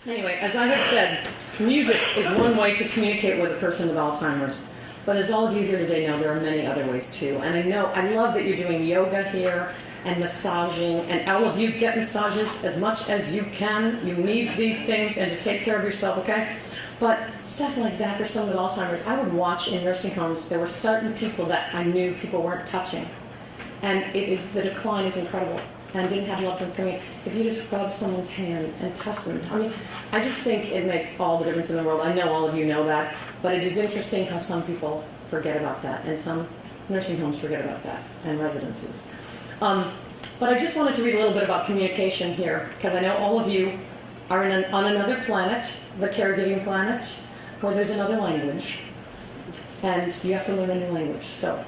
Anyway, as I have said, music is one way to communicate with a person with Alzheimer's. But as all of you here today know, there are many other ways too. And I love that you're doing yoga here and massaging, and all of you get massages as much as you can. You need these things and to take care of yourself, okay? But stuff like that for someone with Alzheimer's, I would watch in nursing homes. There were certain people that I knew people weren't touching. And the decline is incredible. And didn't have loved ones coming in. If you just rub someone's hand and touch them, I just think it makes all the difference in the world. I know all of you know that, but it is interesting how some people forget about that, and some nursing homes forget about that, and residences. But I just wanted to read a little bit about communication here, because I know all of you are on another planet, the caregiving planet, where there's another language, and you have to learn a new language. So,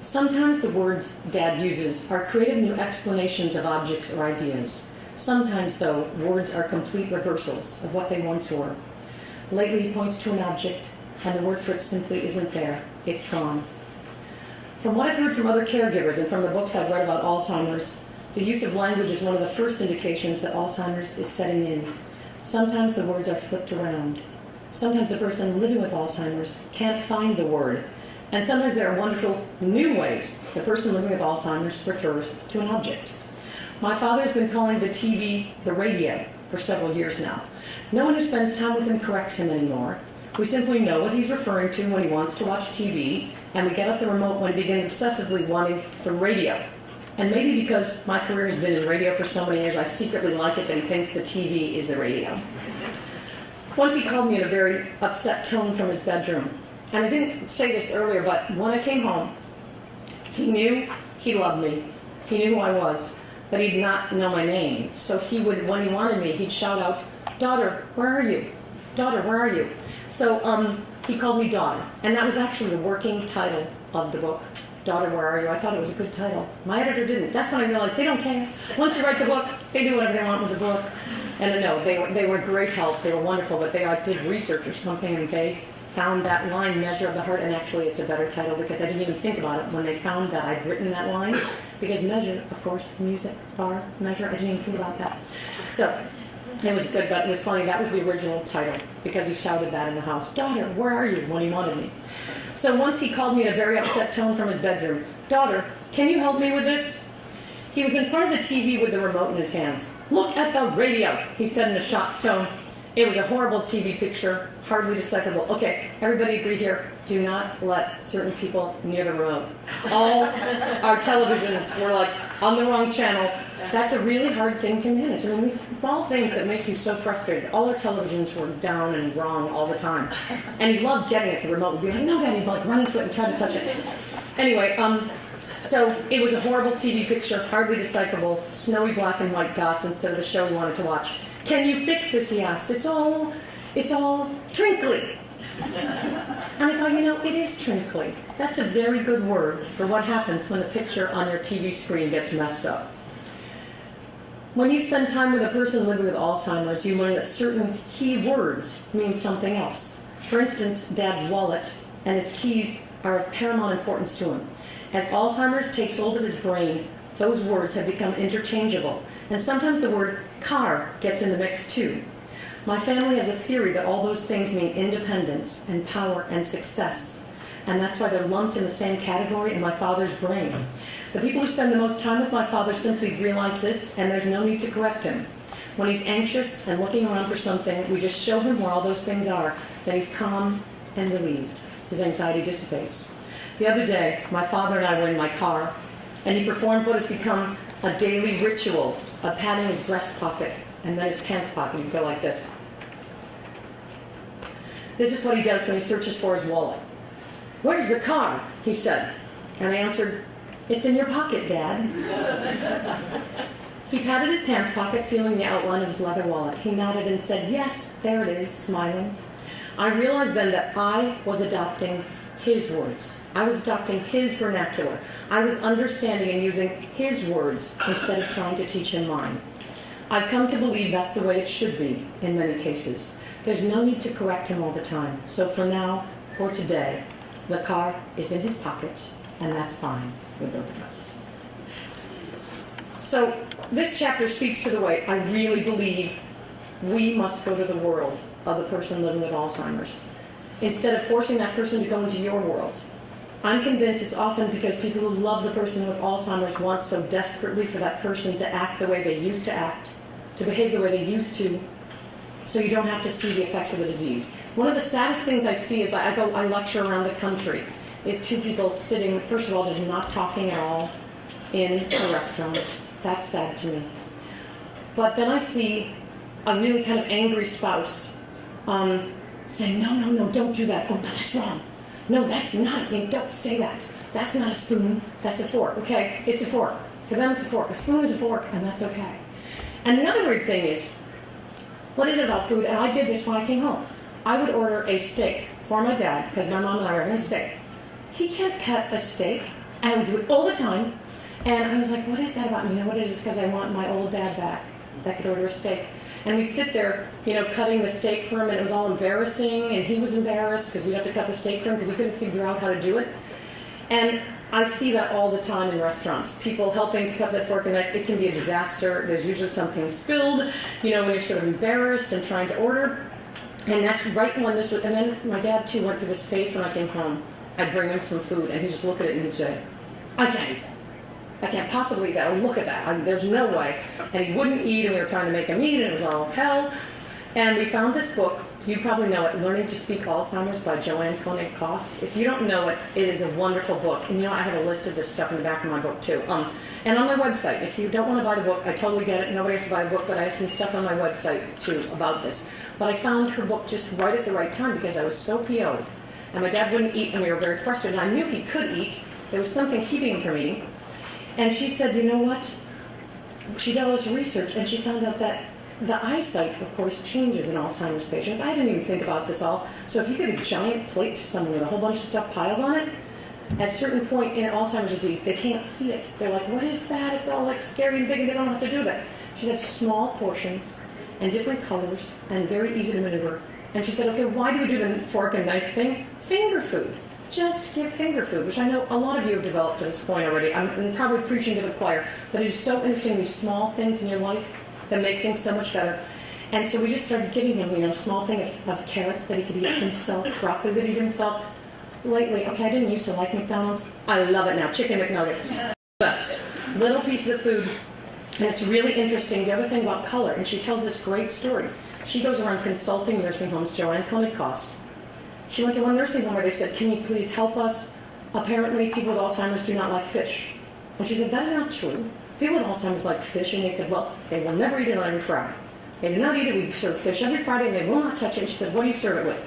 sometimes the words Dad uses are creative new explanations of objects or ideas. Sometimes, though, words are complete reversals of what they once were. Lately, he points to an object, and the word for it simply isn't there. It's gone. From what I've heard from other caregivers and from the books I've read about Alzheimer's, the use of language is one of the first indications that Alzheimer's is setting in. Sometimes the words are flipped around. Sometimes the person living with Alzheimer's can't find the word. And sometimes there are wonderful new ways the person living with Alzheimer's refers to an object. My father has been calling the TV the radio for several years now. No one who spends time with him corrects him anymore. We simply know what he's referring to when he wants to watch TV, and we get up the remote when he begins obsessively wanting the radio. And maybe because my career has been in radio for so many years, I secretly like it that he thinks the TV is the radio. Once he called me in a very upset tone from his bedroom. And I didn't say this earlier, but when I came home, he knew he loved me. He knew who I was, but he'd not know my name. So he would, when he wanted me, he'd shout out, "Daughter, where are you? Daughter, where are you?" So he called me Daughter. And that was actually the working title of the book, Daughter, Where Are You? I thought it was a good title. My editor didn't. That's when I realized they don't care. Once you write the book, they do whatever they want with the book. And no, they were great help. They were wonderful, but they did research or something, and they found that line, Measure of the Heart, and actually it's a better title because I didn't even think about it when they found that I'd written that line, because measure, of course, music, bar, measure, I didn't even think about that. So it was good, but it was funny, that was the original title because he shouted that in the house, "Daughter, where are you?" when he wanted me. So once he called me in a very upset tone from his bedroom, "Daughter, can you help me with this?" He was in front of the TV with the remote in his hands. "Look at the radio," he said in a shocked tone. It was a horrible TV picture, hardly decipherable. Okay, everybody agree here, do not let certain people near the remote. All our televisions were like on the wrong channel. That's a really hard thing to manage. These small things that make you so frustrated. All our televisions were down and wrong all the time. And he loved getting it, the remote would be like, "No, Daddy," he'd like run into it and try to touch it. Anyway, so it was a horrible TV picture, hardly decipherable, snowy black and white dots instead of the show we wanted to watch. "Can you fix this?" he asked. It's all twinkly. And I thought, it is twinkly. That's a very good word for what happens when the picture on your TV screen gets messed up. When you spend time with a person living with Alzheimer's, you learn that certain key words mean something else. For instance, Dad's wallet and his keys are of paramount importance to him. As Alzheimer's takes hold of his brain, those words have become interchangeable. And sometimes the word car gets in the mix too. My family has a theory that all those things mean independence and power and success. And that's why they're lumped in the same category in my father's brain. The people who spend the most time with my father simply realize this, and there's no need to correct him. When he's anxious and looking around for something, we just show him where all those things are. Then he's calm and relieved. His anxiety dissipates. The other day, my father and I were in my car, and he performed what has become a daily ritual of patting his breast pocket and then his pants pocket. He'd go like this. This is what he does when he searches for his wallet. "Where's the car?" he said. And I answered, "It's in your pocket, Dad." He patted his pants pocket, feeling the outline of his leather wallet. He nodded and said, "Yes, there it is," smiling. I realized then that I was adopting his words. I was adopting his vernacular. I was understanding and using his words instead of trying to teach him mine. I've come to believe that's the way it should be in many cases. There's no need to correct him all the time. So for now, for today, the car is in his pocket, and that's fine with both of us. So this chapter speaks to the way I really believe we must go to the world of the person living with Alzheimer's, instead of forcing that person to go into your world. I'm convinced it's often because people who love the person with Alzheimer's want so desperately for that person to act the way they used to act, to behave the way they used to, so you don't have to see the effects of the disease. One of the saddest things I see is I lecture around the country, is two people sitting, first of all, just not talking at all in a restaurant. That's sad to me. But then I see a really kind of angry spouse saying, no, don't do that. Oh, no, that's wrong. No, that's not. Don't say that. That's not a spoon. That's a fork. Okay, it's a fork. For them, it's a fork. A spoon is a fork, and that's okay. And the other weird thing is, what is it about food? And I did this when I came home. I would order a steak for my dad, because my mom and I were having a steak. He can't cut a steak, and I would do it all the time. And I was like, what is that about? You know what it is? Because I want my old dad back that could order a steak. And we'd sit there, cutting the steak for him, and it was all embarrassing, and he was embarrassed because we'd have to cut the steak for him because he couldn't figure out how to do it. And I see that all the time in restaurants. People helping to cut that fork and knife, it can be a disaster. There's usually something spilled, when you're sort of embarrassed and trying to order. And that's right when this was, and then my dad too went through this phase when I came home. I'd bring him some food, and he'd just look at it and he'd say, I can't eat that. I can't possibly eat that. Oh, look at that. There's no way. And he wouldn't eat, and we were trying to make him eat, and it was all hell. And we found this book. You probably know it, Learning to Speak Alzheimer's by Joanne Koenig Kost. If you don't know it, it is a wonderful book. And I have a list of this stuff in the back of my book too. And on my website, if you don't want to buy the book, I totally get it. Nobody has to buy the book, but I have some stuff on my website too about this. But I found her book just right at the right time because I was so PO'd. And my dad wouldn't eat, and we were very frustrated. And I knew he could eat. There was something keeping him from eating. And she said, you know what? She did all this research, and she found out that the eyesight, of course, changes in Alzheimer's patients. I didn't even think about this all. So if you give a giant plate to someone with a whole bunch of stuff piled on it, at a certain point in Alzheimer's disease, they can't see it. They're like, what is that? It's all like scary and big, and they don't know how to do that. She said small portions and different colors and very easy to maneuver. And she said, okay, why do we do the fork and knife thing? Finger food. Just give finger food, which I know a lot of you have developed to this point already. I'm probably preaching to the choir, but it is so interesting, these small things in your life that make things so much better. And so we just started giving him, a small thing of carrots that he could eat himself, broccoli that he could eat himself. Lately, okay, I didn't used to like McDonald's. I love it now. Chicken McNuggets. Best. Little pieces of food. And it's really interesting, the other thing about color, and she tells this great story. She goes around consulting nursing homes, Joanne Koenig Kost. She went to one nursing home where they said, can you please help us? Apparently, people with Alzheimer's do not like fish. And she said, that is not true. People with Alzheimer's like fish, and they said, well, they will never eat it on every Friday. They do not eat it. We serve fish every Friday, and they will not touch it. And she said, what do you serve it with?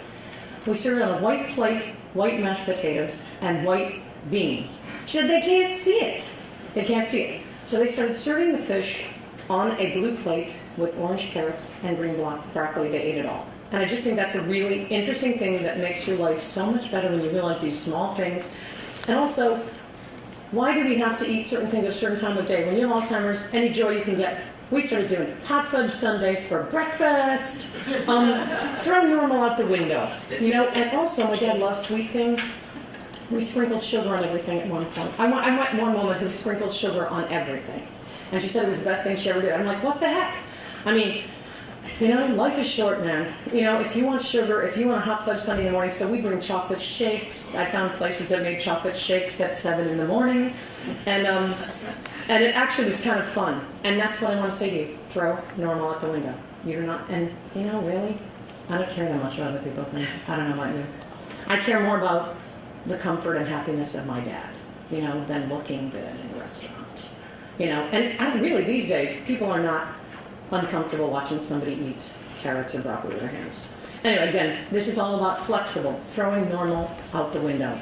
We serve it on a white plate, white mashed potatoes, and white beans. She said, they can't see it. They can't see it. So they started serving the fish on a blue plate with orange carrots and green broccoli. They ate it all. And I just think that's a really interesting thing that makes your life so much better when you realize these small things. And also, why do we have to eat certain things at a certain time of day? When you have Alzheimer's, any joy you can get. We started doing hot fudge sundaes for breakfast. Throw normal out the window. And also, my dad loves sweet things. We sprinkled sugar on everything at one point. I met one woman who sprinkled sugar on everything. And she said it was the best thing she ever did. I'm like, what the heck? I mean, life is short, man. If you want sugar, if you want a hot fudge sundae in the morning, so we bring chocolate shakes. I found places that made chocolate shakes at 7 in the morning. And it actually was kind of fun. And that's what I want to say to you. Throw normal out the window. You're not, and really, I don't care that much what other people think. I don't know about you. I care more about the comfort and happiness of my dad, than looking good in a restaurant. And it's really, these days, people are not uncomfortable watching somebody eat carrots and broccoli with their hands. Anyway, again, this is all about flexible, throwing normal out the window.